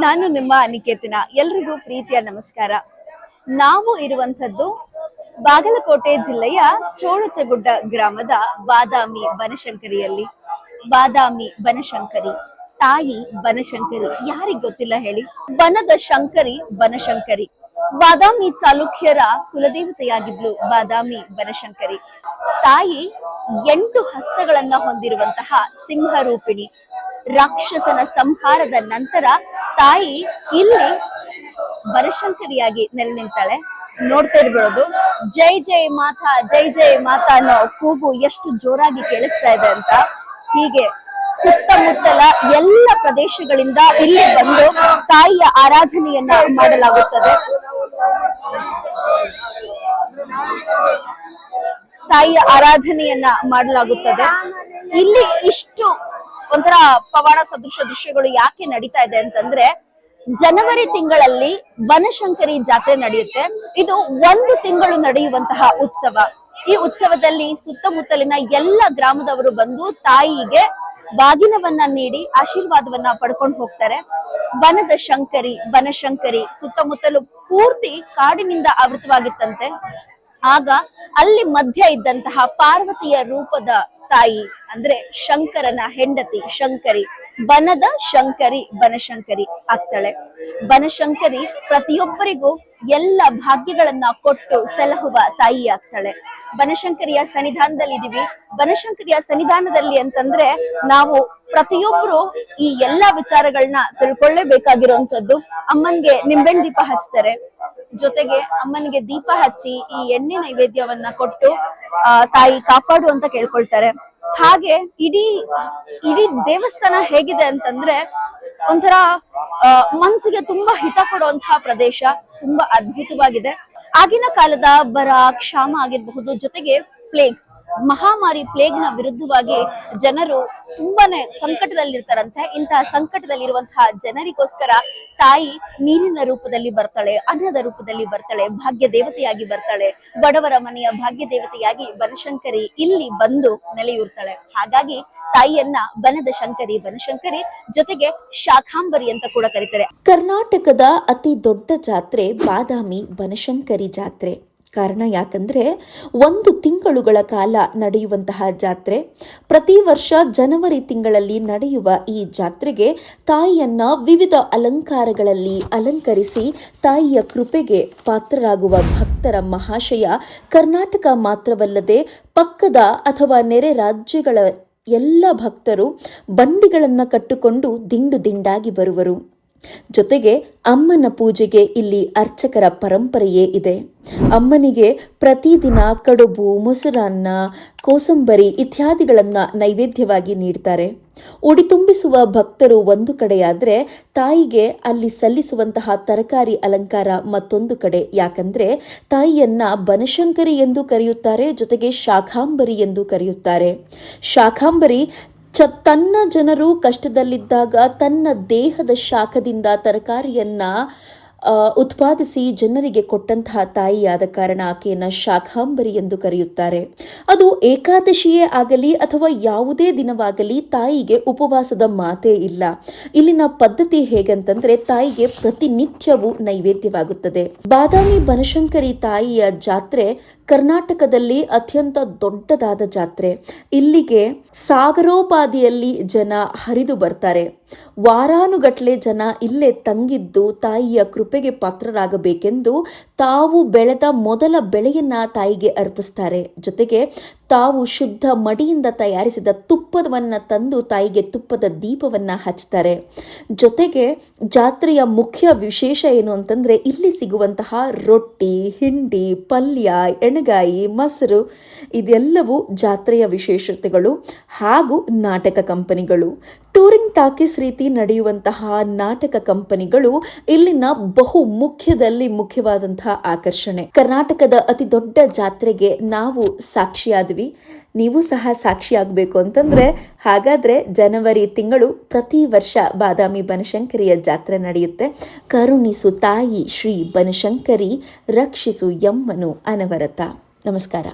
ನಾನು ನಿಮ್ಮ ನಿಕೇತನ. ಎಲ್ರಿಗೂ ಪ್ರೀತಿಯ ನಮಸ್ಕಾರ. ನಾವು ಇರುವಂತದ್ದು ಬಾಗಲಕೋಟೆ ಜಿಲ್ಲೆಯ ಚೋಳಚಗುಡ್ಡ ಗ್ರಾಮದ ಬಾದಾಮಿ ಬನಶಂಕರಿಯಲ್ಲಿ. ಬಾದಾಮಿ ಬನಶಂಕರಿ, ತಾಯಿ ಬನಶಂಕರಿ ಯಾರಿಗ್ ಗೊತ್ತಿಲ್ಲ ಹೇಳಿ. ಬನದ ಶಂಕರಿ ಬನಶಂಕರಿ. ಬಾದಾಮಿ ಚಾಲುಕ್ಯರ ಕುಲದೇವತೆಯಾಗಿದ್ಲು ಬಾದಾಮಿ ಬನಶಂಕರಿ. ತಾಯಿ 8 ಹಸ್ತಗಳನ್ನ ಹೊಂದಿರುವಂತಹ ಸಿಂಹರೂಪಿಣಿ. ರಾಕ್ಷಸನ ಸಂಹಾರದ ನಂತರ ತಾಯಿ ಇಲ್ಲಿ ಬನಶಂಕರಿಯಾಗಿ ನೆಲೆ ನಿಂತಾಳೆ. ನೋಡ್ತಾ ಇರ್ಬೋದು, ಜೈ ಜೈ ಮಾತಾ ಜೈ ಜೈ ಮಾತಾ ಅನ್ನೋ ಕೂಗು ಎಷ್ಟು ಜೋರಾಗಿ ಕೇಳಿಸ್ತಾ ಇದೆ ಅಂತ. ಹೀಗೆ ಸುತ್ತಮುತ್ತಲ ಎಲ್ಲ ಪ್ರದೇಶಗಳಿಂದ ಇಲ್ಲಿ ಬಂದು ತಾಯಿಯ ಆರಾಧನೆಯನ್ನ ಮಾಡಲಾಗುತ್ತದೆ. ಇಲ್ಲಿ ಇಷ್ಟು ಒಂಥರ ಪವಾಡ ಸದೃಶ ದೃಶ್ಯಗಳು ಯಾಕೆ ನಡೀತಾ ಇದೆ ಅಂತಂದ್ರೆ, ಜನವರಿ ತಿಂಗಳಲ್ಲಿ ಬನಶಂಕರಿ ಜಾತ್ರೆ ನಡೆಯುತ್ತೆ. ಇದು 1 ತಿಂಗಳು ನಡೆಯುವಂತಹ ಉತ್ಸವ. ಈ ಉತ್ಸವದಲ್ಲಿ ಸುತ್ತಮುತ್ತಲಿನ ಎಲ್ಲ ಗ್ರಾಮದವರು ಬಂದು ತಾಯಿಗೆ ಬಾಗಿನವನ್ನ ನೀಡಿ ಆಶೀರ್ವಾದವನ್ನ ಪಡ್ಕೊಂಡು ಹೋಗ್ತಾರೆ. ಬನದ ಶಂಕರಿ ಬನಶಂಕರಿ ಸುತ್ತಮುತ್ತಲು ಪೂರ್ತಿ ಕಾಡಿನಿಂದ ಆವೃತವಾಗಿತ್ತಂತೆ. ಆಗ ಅಲ್ಲಿ ಮಧ್ಯ ಇದ್ದಂತಹ ಪಾರ್ವತಿಯ ರೂಪದ ತಾಯಿ ಅಂದ್ರೆ ಶಂಕರನ ಹೆಂಡತಿ ಶಂಕರಿ, ಬನದ ಶಂಕರಿ ಬನಶಂಕರಿ ಆಗ್ತಾಳೆ. ಬನಶಂಕರಿ ಪ್ರತಿಯೊಬ್ಬರಿಗೂ ಎಲ್ಲ ಭಾಗ್ಯಗಳನ್ನ ಕೊಟ್ಟು ಸಲಹುವ ತಾಯಿ ಆಗ್ತಾಳೆ. ಬನಶಂಕರಿಯ ಸನ್ನಿಧಾನದಲ್ಲಿ ಇದೀವಿ. ಬನಶಂಕರಿಯ ಸನ್ನಿಧಾನದಲ್ಲಿ ಅಂತಂದ್ರೆ ನಾವು ಪ್ರತಿಯೊಬ್ರು ಈ ಎಲ್ಲಾ ವಿಚಾರಗಳನ್ನ ತಿಳ್ಕೊಳ್ಳೇಬೇಕಾಗಿರುವಂತದ್ದು. ಅಮ್ಮನ್ಗೆ ನಿಂಬೆಹಣ್ಣು ದೀಪ ಹಚ್ತಾರೆ, ಜೊತೆಗೆ ಅಮ್ಮನಿಗೆ ದೀಪ ಹಚ್ಚಿ ಈ ಎಣ್ಣೆ ನೈವೇದ್ಯವನ್ನ ಕೊಟ್ಟು ತಾಯಿ ಕಾಪಾಡು ಅಂತ ಕೇಳ್ಕೊಳ್ತಾರೆ. ಹಾಗೆ ಇಡೀ ದೇವಸ್ಥಾನ ಹೇಗಿದೆ ಅಂತಂದ್ರೆ ಒಂಥರ ಮನ್ಸಿಗೆ ತುಂಬಾ ಹಿತ ಕೊಡುವಂತಹ ಪ್ರದೇಶ. ತುಂಬಾ ಅದ್ಭುತವಾಗಿದೆ. ಆಗಿನ ಕಾಲದ ಬರ, ಕ್ಷಾಮ ಆಗಿರಬಹುದು, ಜೊತೆಗೆ ಪ್ಲೇಗ್, ಮಹಾಮಾರಿ ಪ್ಲೇಗ್ ನ ವಿರುದ್ಧವಾಗಿ ಜನರು ತುಂಬಾನೇ ಸಂಕಟದಲ್ಲಿರ್ತಾರಂತೆ. ಇಂತಹ ಸಂಕಟದಲ್ಲಿರುವಂತಹ ಜನರಿಗೋಸ್ಕರ ತಾಯಿ ನೀರಿನ ರೂಪದಲ್ಲಿ ಬರ್ತಾಳೆ, ಅನ್ನದ ರೂಪದಲ್ಲಿ ಬರ್ತಾಳೆ, ಭಾಗ್ಯ ದೇವತೆಯಾಗಿ ಬರ್ತಾಳೆ. ಬಡವರ ಮನೆಯ ಭಾಗ್ಯ ದೇವತೆಯಾಗಿ ಬನಶಂಕರಿ ಇಲ್ಲಿ ಬಂದು ನೆಲೆಯೂರ್ತಾಳೆ. ಹಾಗಾಗಿ ತಾಯಿಯನ್ನ ಬನದ ಶಂಕರಿ ಬನಶಂಕರಿ, ಜೊತೆಗೆ ಶಾಖಾಂಬರಿ ಅಂತ ಕೂಡ ಕರೀತಾರೆ. ಕರ್ನಾಟಕದ ಅತಿ ದೊಡ್ಡ ಜಾತ್ರೆ ಬಾದಾಮಿ ಬನಶಂಕರಿ ಜಾತ್ರೆ. ಕಾರಣ ಯಾಕಂದ್ರೆ 1 ತಿಂಗಳುಗಳ ಕಾಲ ನಡೆಯುವಂತಹ ಜಾತ್ರೆ. ಪ್ರತಿ ವರ್ಷ ಜನವರಿ ತಿಂಗಳಲ್ಲಿ ನಡೆಯುವ ಈ ಜಾತ್ರೆಗೆ ತಾಯಿಯನ್ನ ವಿವಿಧ ಅಲಂಕಾರಗಳಲ್ಲಿ ಅಲಂಕರಿಸಿ ತಾಯಿಯ ಕೃಪೆಗೆ ಪಾತ್ರರಾಗುವ ಭಕ್ತರ ಮಹಾಶಯ ಕರ್ನಾಟಕ ಮಾತ್ರವಲ್ಲದೆ ಪಕ್ಕದ ಅಥವಾ ನೆರೆ ರಾಜ್ಯಗಳ ಎಲ್ಲ ಭಕ್ತರು ಬಂಡಿಗಳನ್ನು ಕಟ್ಟಿಕೊಂಡು ದಿಂಡು ದಿಂಡಾಗಿ ಬರುವರು. ಜೊತೆಗೆ ಅಮ್ಮನ ಪೂಜೆಗೆ ಇಲ್ಲಿ ಅರ್ಚಕರ ಪರಂಪರೆಯೇ ಇದೆ. ಅಮ್ಮನಿಗೆ ಪ್ರತಿದಿನ ಕಡುಬು, ಮೊಸರನ್ನ, ಕೋಸಂಬರಿ ಇತ್ಯಾದಿಗಳನ್ನು ನೈವೇದ್ಯವಾಗಿ ನೀಡ್ತಾರೆ. ಉಡಿ ತುಂಬಿಸುವ ಭಕ್ತರು ಒಂದು ಕಡೆಯಾದರೆ ತಾಯಿಗೆ ಅಲ್ಲಿ ಸಲ್ಲಿಸುವಂತಹ ತರಕಾರಿ ಅಲಂಕಾರ ಮತ್ತೊಂದು ಕಡೆ. ಯಾಕಂದ್ರೆ ತಾಯಿಯನ್ನ ಬನಶಂಕರಿ ಎಂದು ಕರೆಯುತ್ತಾರೆ, ಜೊತೆಗೆ ಶಾಖಾಂಬರಿ ಎಂದು ಕರೆಯುತ್ತಾರೆ. ಶಾಖಾಂಬರಿ ತನ್ನ ಜನರು ಕಷ್ಟದಲ್ಲಿದ್ದಾಗ ತನ್ನ ದೇಹದ ಶಾಖದಿಂದ ತರಕಾರಿಯನ್ನ ಉತ್ಪಾದಿಸಿ ಜನರಿಗೆ ಕೊಟ್ಟಂತಹ ತಾಯಿಯಾದ ಕಾರಣ ಆಕೆಯನ್ನ ಶಾಖಾಂಬರಿ ಎಂದು ಕರೆಯುತ್ತಾರೆ. ಅದು ಏಕಾದಶಿಯೇ ಆಗಲಿ ಅಥವಾ ಯಾವುದೇ ದಿನವಾಗಲಿ ತಾಯಿಗೆ ಉಪವಾಸದ ಮಾತೇ ಇಲ್ಲ. ಇಲ್ಲಿನ ಪದ್ಧತಿ ಹೇಗಂತಂದ್ರೆ ತಾಯಿಗೆ ಪ್ರತಿನಿತ್ಯವೂ ನೈವೇದ್ಯವಾಗುತ್ತದೆ. ಬಾದಾಮಿ ಬನಶಂಕರಿ ತಾಯಿಯ ಜಾತ್ರೆ ಕರ್ನಾಟಕದಲ್ಲಿ ಅತ್ಯಂತ ದೊಡ್ಡದಾದ ಜಾತ್ರೆ. ಇಲ್ಲಿಗೆ ಸಾಗರೋಪಾದಿಯಲ್ಲಿ ಜನ ಹರಿದು ಬರ್ತಾರೆ. ವಾರಾನುಗಟ್ಲೆ ಜನ ಇಲ್ಲೇ ತಂಗಿದ್ದು ತಾಯಿಯ ಕೃಪೆಗೆ ಪಾತ್ರರಾಗಬೇಕೆಂದು ತಾವು ಬೆಳೆದ ಮೊದಲ ಬೆಳೆಯನ್ನ ತಾಯಿಗೆ ಅರ್ಪಿಸ್ತಾರೆ. ಜೊತೆಗೆ ತಾವು ಶುದ್ಧ ಮಡಿಯಿಂದ ತಯಾರಿಸಿದ ತುಪ್ಪವನ್ನ ತಂದು ತಾಯಿಗೆ ತುಪ್ಪದ ದೀಪವನ್ನ ಹಚ್ತಾರೆ. ಜೊತೆಗೆ ಜಾತ್ರೆಯ ಮುಖ್ಯ ವಿಶೇಷ ಏನು ಅಂತಂದ್ರೆ ಇಲ್ಲಿ ಸಿಗುವಂತಹ ರೊಟ್ಟಿ, ಹಿಂಡಿ, ಪಲ್ಯ, ಎಣಗಾಯಿ, ಮೊಸರು ಇದೆಲ್ಲವೂ ಜಾತ್ರೆಯ ವಿಶೇಷತೆಗಳು. ಹಾಗೂ ನಾಟಕ ಕಂಪನಿಗಳು, ಟೂರಿಂಗ್ ಟಾಕೀಸ್ ರೀತಿ ನಡೆಯುವಂತಹ ನಾಟಕ ಕಂಪನಿಗಳು ಇಲ್ಲಿನ ಬಹು ಮುಖ್ಯವಾದಂತಹ ಆಕರ್ಷಣೆ. ಕರ್ನಾಟಕದ ಅತಿ ದೊಡ್ಡ ಜಾತ್ರೆಗೆ ನಾವು ಸಾಕ್ಷಿಯಾದ್ವಿ. ನೀವು ಸಹ ಸಾಕ್ಷಿಯಾಗಬೇಕು ಅಂತಂದ್ರೆ ಹಾಗಾದ್ರೆ ಜನವರಿ ತಿಂಗಳು ಪ್ರತಿ ವರ್ಷ ಬಾದಾಮಿ ಬನಶಂಕರಿಯ ಜಾತ್ರೆ ನಡೆಯುತ್ತೆ. ಕರುಣಿಸು ತಾಯಿ ಶ್ರೀ ಬನಶಂಕರಿ, ರಕ್ಷಿಸು ಎಮ್ಮನು ಅನವರತ. ನಮಸ್ಕಾರ.